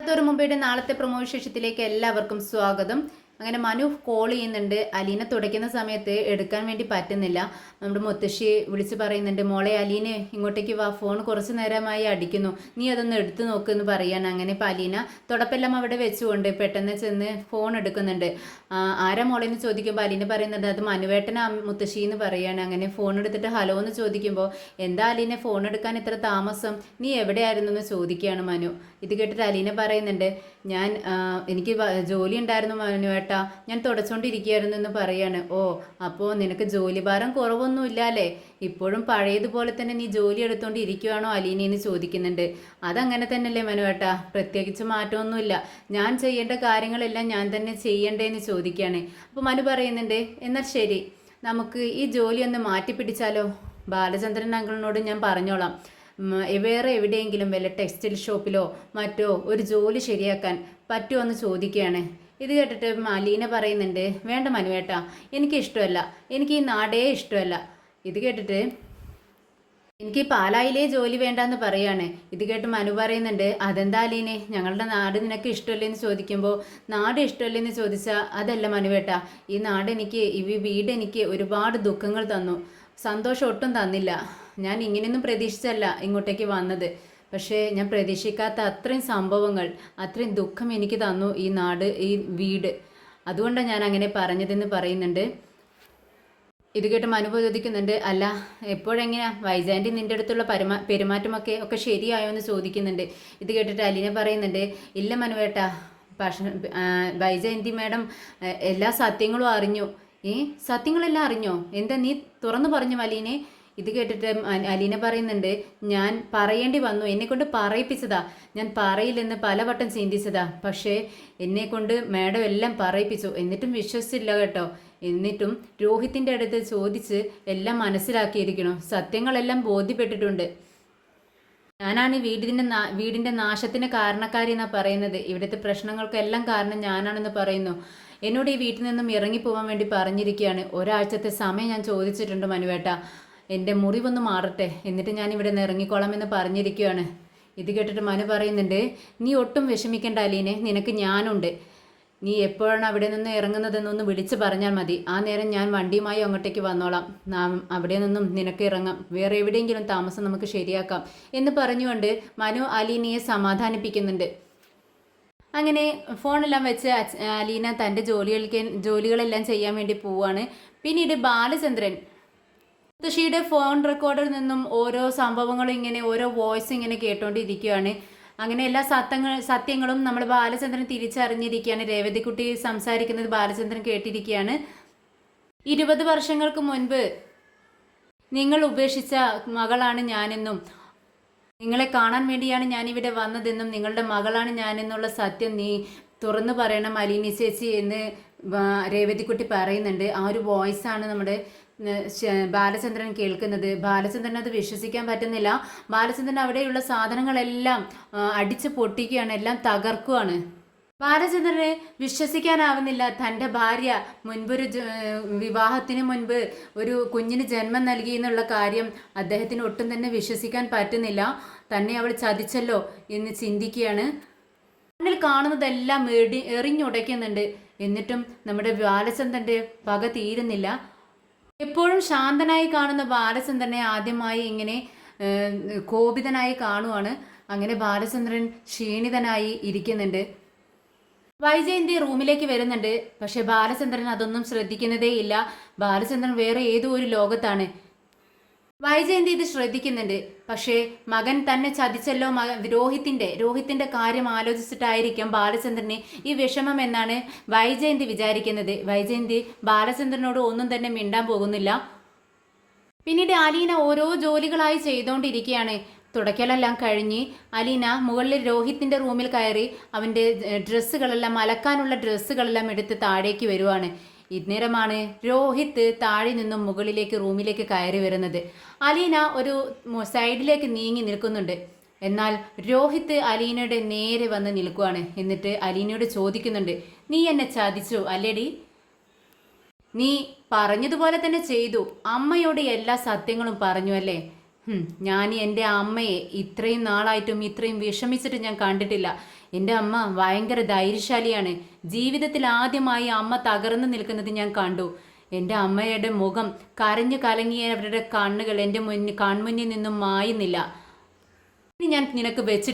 അതൊരു മുമ്പയുടെ നാളത്തെ പ്രൊമോ വിശേഷത്തിലേക്ക് എല്ലാവർക്കും സ്വാഗതം. അങ്ങനെ മനു കോൾ ചെയ്യുന്നുണ്ട്. അലീന തുടയ്ക്കുന്ന സമയത്ത് എടുക്കാൻ വേണ്ടി പറ്റുന്നില്ല. നമ്മുടെ മുത്തശ്ശിയെ വിളിച്ച് പറയുന്നുണ്ട്, മോളെ അലീനെ ഇങ്ങോട്ടേക്ക് വാ, ഫോൺ കുറച്ച് നേരമായി അടിക്കുന്നു, നീ അതൊന്ന് എടുത്തു നോക്കുമെന്ന് പറയാണ്. അങ്ങനെ ഇപ്പം അലീന തുടപ്പെല്ലാം അവിടെ വെച്ചുകൊണ്ട് പെട്ടെന്ന് ചെന്ന് ഫോൺ എടുക്കുന്നുണ്ട്. ആരാ മോളെന്ന് ചോദിക്കുമ്പോൾ അലീന പറയുന്നുണ്ട് അത് മനുവേട്ടനാ മുത്തശ്ശി എന്ന് പറയാണ്. അങ്ങനെ ഫോൺ എടുത്തിട്ട് ഹലോ എന്ന് ചോദിക്കുമ്പോൾ എന്താ അലീനെ ഫോൺ എടുക്കാൻ ഇത്ര താമസം, നീ എവിടെയായിരുന്നു എന്ന് ചോദിക്കുകയാണ് മനു. ഇത് കേട്ടിട്ട് അലീന പറയുന്നുണ്ട്, എനിക്ക് ജോലി ഉണ്ടായിരുന്നു മനുവേട്ട, ഞാൻ തുടച്ചുകൊണ്ടിരിക്കുകയായിരുന്നു എന്ന് പറയാണ്. ഓ, അപ്പോൾ നിനക്ക് ജോലി ഭാരം കുറവൊന്നും ഇല്ലല്ലേ, ഇപ്പോഴും പഴയതുപോലെ തന്നെ നീ ജോലി എടുത്തുകൊണ്ട് ഇരിക്കുവാണോ അലീനയെന്ന് ചോദിക്കുന്നുണ്ട്. അതങ്ങനെ തന്നെയല്ലേ മനുവേട്ട, പ്രത്യേകിച്ച് മാറ്റമൊന്നുമില്ല, ഞാൻ ചെയ്യേണ്ട കാര്യങ്ങളെല്ലാം ഞാൻ തന്നെ ചെയ്യണ്ടേന്ന് ചോദിക്കുകയാണ്. അപ്പോൾ മനു പറയുന്നുണ്ട്, എന്നാൽ ശരി, നമുക്ക് ഈ ജോലി ഒന്ന് മാറ്റിപ്പിടിച്ചാലോ, ബാലചന്ദ്രൻ അങ്കിളിനോട് ഞാൻ പറഞ്ഞോളാം, വേറെ എവിടെയെങ്കിലും വല്ല ടെക്സ്റ്റൈൽ ഷോപ്പിലോ മറ്റോ ഒരു ജോലി ശരിയാക്കാൻ പറ്റുമോ എന്ന് ചോദിക്കുകയാണ്. ഇത് കേട്ടിട്ട് അലീന പറയുന്നുണ്ട്, വേണ്ട മനുവേട്ടാ, എനിക്ക് ഇഷ്ടമല്ല, എനിക്ക് ഈ നാടേ ഇഷ്ടമല്ല. ഇത് കേട്ടിട്ട് എനിക്ക് പാലായിലേ ജോലി വേണ്ടെന്ന് പറയാണ്. ഇത് കേട്ട് മനു പറയുന്നുണ്ട്, അതെന്താ അലീനെ, ഞങ്ങളുടെ നാട് നിനക്ക് ഇഷ്ടമല്ലേന്ന് ചോദിക്കുമ്പോൾ നാട് ഇഷ്ടമല്ലേന്ന് ചോദിച്ചാൽ അതല്ല മനുവേട്ടാ, ഈ നാട് എനിക്ക്, ഈ വീട് എനിക്ക് ഒരുപാട് ദുഃഖങ്ങൾ തന്നു, സന്തോഷം ഒട്ടും തന്നില്ല. ഞാൻ ഇങ്ങനെയൊന്നും പ്രതീക്ഷിച്ചല്ല ഇങ്ങോട്ടേക്ക് വന്നത്, പക്ഷേ ഞാൻ പ്രതീക്ഷിക്കാത്ത അത്രയും സംഭവങ്ങൾ, അത്രയും ദുഃഖം എനിക്ക് തന്നു ഈ നാട്, ഈ വീട്, അതുകൊണ്ടാണ് ഞാൻ അങ്ങനെ പറഞ്ഞതെന്ന് പറയുന്നുണ്ട്. ഇത് കേട്ട് മനു ചോദിക്കുന്നുണ്ട്, അല്ല എപ്പോഴെങ്ങനെയാ വൈജയന്തി നിൻ്റെ അടുത്തുള്ള പെരുമാറ്റമൊക്കെ ശരിയായോ എന്ന് ചോദിക്കുന്നുണ്ട്. ഇത് കേട്ടിട്ട് അലീന പറയുന്നുണ്ട്, ഇല്ല മനുവേട്ടാ, പക്ഷേ വൈജയന്തി മാഡം എല്ലാ സത്യങ്ങളും അറിഞ്ഞു. സത്യങ്ങളെല്ലാം അറിഞ്ഞോ, എന്താ നീ തുറന്നു പറഞ്ഞു അലീനെ? ഇത് കേട്ടിട്ട് അലീന പറയുന്നുണ്ട്, ഞാൻ പറയേണ്ടി വന്നു, എന്നെക്കൊണ്ട് പറയിപ്പിച്ചതാ, ഞാൻ പറയില്ലെന്ന് പലവട്ടം ചിന്തിച്ചതാ, പക്ഷേ എന്നെക്കൊണ്ട് മാഡം എല്ലാം പറയിപ്പിച്ചു, എന്നിട്ടും വിശ്വസിച്ചില്ല കേട്ടോ. എന്നിട്ടും രോഹിത്തിൻ്റെ അടുത്ത് ചോദിച്ച് എല്ലാം മനസ്സിലാക്കിയിരിക്കണം, സത്യങ്ങളെല്ലാം ബോധ്യപ്പെട്ടിട്ടുണ്ട്. ഞാനാണ് ഈ വീടിൻ്റെ നാശത്തിന് കാരണക്കാരി എന്നാണ് പറയുന്നത്, ഇവിടുത്തെ പ്രശ്നങ്ങൾക്കെല്ലാം കാരണം ഞാനാണെന്ന് പറയുന്നു. എന്നോട് ഈ വീട്ടിൽ നിന്നും ഇറങ്ങിപ്പോവാൻ വേണ്ടി പറഞ്ഞിരിക്കുകയാണ്. ഒരാഴ്ചത്തെ സമയം ഞാൻ ചോദിച്ചിട്ടുണ്ട് മനുവേട്ട, എൻ്റെ മുറിവൊന്ന് മാറട്ടെ, എന്നിട്ട് ഞാൻ ഇവിടെ നിന്ന് ഇറങ്ങിക്കോളാമെന്ന് പറഞ്ഞിരിക്കുകയാണ്. ഇത് കേട്ടിട്ട് മനു പറയുന്നുണ്ട്, നീ ഒട്ടും വിഷമിക്കേണ്ട അലീനെ, നിനക്ക് ഞാനുണ്ട്, നീ എപ്പോഴാണ് അവിടെ നിന്ന് ഇറങ്ങുന്നതെന്നൊന്ന് വിളിച്ച് പറഞ്ഞാൽ മതി, ആ നേരം ഞാൻ വണ്ടിയുമായി അങ്ങോട്ടേക്ക് വന്നോളാം, അവിടെ നിന്നും നിനക്ക് ഇറങ്ങാം, വേറെ എവിടെയെങ്കിലും താമസം നമുക്ക് ശരിയാക്കാം എന്ന് പറഞ്ഞുകൊണ്ട് മനു അലീനയെ സമാധാനിപ്പിക്കുന്നുണ്ട്. അങ്ങനെ ഫോണെല്ലാം വെച്ച് അലീന തൻ്റെ ജോലികളെല്ലാം ചെയ്യാൻ വേണ്ടി പോവുകയാണ്. പിന്നീട് ബാലചന്ദ്രൻ മുത്തശ്ശിയുടെ ഫോൺ റെക്കോർഡിൽ നിന്നും ഓരോ സംഭവങ്ങളും ഇങ്ങനെ ഓരോ വോയിസ് ഇങ്ങനെ കേട്ടോണ്ടിരിക്കുകയാണ്. അങ്ങനെ എല്ലാ സത്യങ്ങളും നമ്മൾ ബാലചന്ദ്രൻ തിരിച്ചറിഞ്ഞിരിക്കുകയാണ്. രേവതിക്കുട്ടി സംസാരിക്കുന്നത് ബാലചന്ദ്രൻ കേട്ടിരിക്കുകയാണ്. 20 വർഷങ്ങൾക്ക് മുൻപ് നിങ്ങൾ ഉപേക്ഷിച്ച മകളാണ് ഞാനെന്നും, നിങ്ങളെ കാണാൻ വേണ്ടിയാണ് ഞാനിവിടെ വന്നതെന്നും, നിങ്ങളുടെ മകളാണ് ഞാനെന്നുള്ള സത്യം നീ തുറന്നു പറയണം അലീന ചേച്ചി എന്ന് രേവതിക്കുട്ടി പറയുന്നുണ്ട്. ആ ഒരു വോയിസാണ് നമ്മുടെ ബാലചന്ദ്രൻ കേൾക്കുന്നത്. ബാലചന്ദ്രൻ അത് വിശ്വസിക്കാൻ പറ്റുന്നില്ല. ബാലചന്ദ്രൻ അവിടെയുള്ള സാധനങ്ങളെല്ലാം അടിച്ച് പൊട്ടിക്കുകയാണ്, എല്ലാം തകർക്കുകയാണ്. ബാലചന്ദ്രനെ വിശ്വസിക്കാനാവുന്നില്ല. തൻ്റെ ഭാര്യ മുൻപൊരു വിവാഹത്തിന് മുൻപ് ഒരു കുഞ്ഞിന് ജന്മം നൽകി എന്നുള്ള കാര്യം അദ്ദേഹത്തിന് ഒട്ടും തന്നെ വിശ്വസിക്കാൻ പറ്റുന്നില്ല. തന്നെ അവൾ ചതിച്ചല്ലോ എന്ന് ചിന്തിക്കുകയാണ്. കണ്ണിൽ കാണുന്നതെല്ലാം എറിഞ്ഞുടയ്ക്കുന്നുണ്ട്. എന്നിട്ടും നമ്മുടെ ബാലചന്ദ്രൻ്റെ പക തീരുന്നില്ല. എപ്പോഴും ശാന്തനായി കാണുന്ന ബാലചന്ദ്രനെ ആദ്യമായി ഇങ്ങനെ കോപിതനായി കാണുവാണ്. അങ്ങനെ ബാലചന്ദ്രൻ ക്ഷീണിതനായി ഇരിക്കുന്നുണ്ട്. വൈജയന്തി റൂമിലേക്ക് വരുന്നുണ്ട്. പക്ഷെ ബാലചന്ദ്രൻ അതൊന്നും ശ്രദ്ധിക്കുന്നതേയില്ല. ബാലചന്ദ്രൻ വേറെ ഏതോ ഒരു ലോകത്താണ്. വൈജയന്തി ഇത് ശ്രദ്ധിക്കുന്നുണ്ട്. പക്ഷേ മകൻ തന്നെ ചതിച്ചല്ലോ, രോഹിത്തിന്റെ കാര്യം ആലോചിച്ചിട്ടായിരിക്കും ബാലചന്ദ്രന് ഈ വിഷമം എന്നാണ് വൈജയന്തി വിചാരിക്കുന്നത്. വൈജയന്തി ബാലചന്ദ്രനോട് ഒന്നും തന്നെ മിണ്ടാൻ പോകുന്നില്ല. പിന്നീട് അലീന ഓരോ ജോലികളായി ചെയ്തുകൊണ്ടിരിക്കുകയാണ്. തുടയ്ക്കലെല്ലാം കഴിഞ്ഞ് അലീന മുകളിൽ രോഹിത്തിൻ്റെ റൂമിൽ കയറി അവൻ്റെ ഡ്രസ്സുകളെല്ലാം, അലക്കാനുള്ള ഡ്രസ്സുകളെല്ലാം എടുത്ത് താഴേക്ക് വരുവാണ്. ഇന്നേരമാണ് രോഹിത്ത് താഴെ നിന്നും മുകളിലേക്ക് റൂമിലേക്ക് കയറി വരുന്നത്. അലീന ഒരു സൈഡിലേക്ക് നീങ്ങി നിൽക്കുന്നുണ്ട്. എന്നാൽ രോഹിത്ത് അലീനയുടെ നേരെ വന്ന് നിൽക്കുവാണ്. എന്നിട്ട് അലീനയോട് ചോദിക്കുന്നുണ്ട്, നീ എന്നെ ചതിച്ചു അല്ലേടി? നീ പറഞ്ഞതുപോലെ തന്നെ ചെയ്തു, അമ്മയോട് എല്ലാ സത്യങ്ങളും പറഞ്ഞു അല്ലേ? ഞാൻ എൻ്റെ അമ്മയെ ഇത്രയും നാളായിട്ടും ഇത്രയും വിഷമിച്ചിട്ട് ഞാൻ കണ്ടിട്ടില്ല. എൻ്റെ അമ്മ ഭയങ്കര ധൈര്യശാലിയാണ്. ജീവിതത്തിൽ ആദ്യമായി അമ്മ തകർന്നു നിൽക്കുന്നത് ഞാൻ കണ്ടു. എൻ്റെ അമ്മയുടെ മുഖം കരഞ്ഞു കലങ്ങിയവരുടെ കണ്ണുകൾ എൻ്റെ കൺമുന്നിൽ നിന്നും മായുന്നില്ല. ഇനി ഞാൻ നിനക്ക് വെച്ച്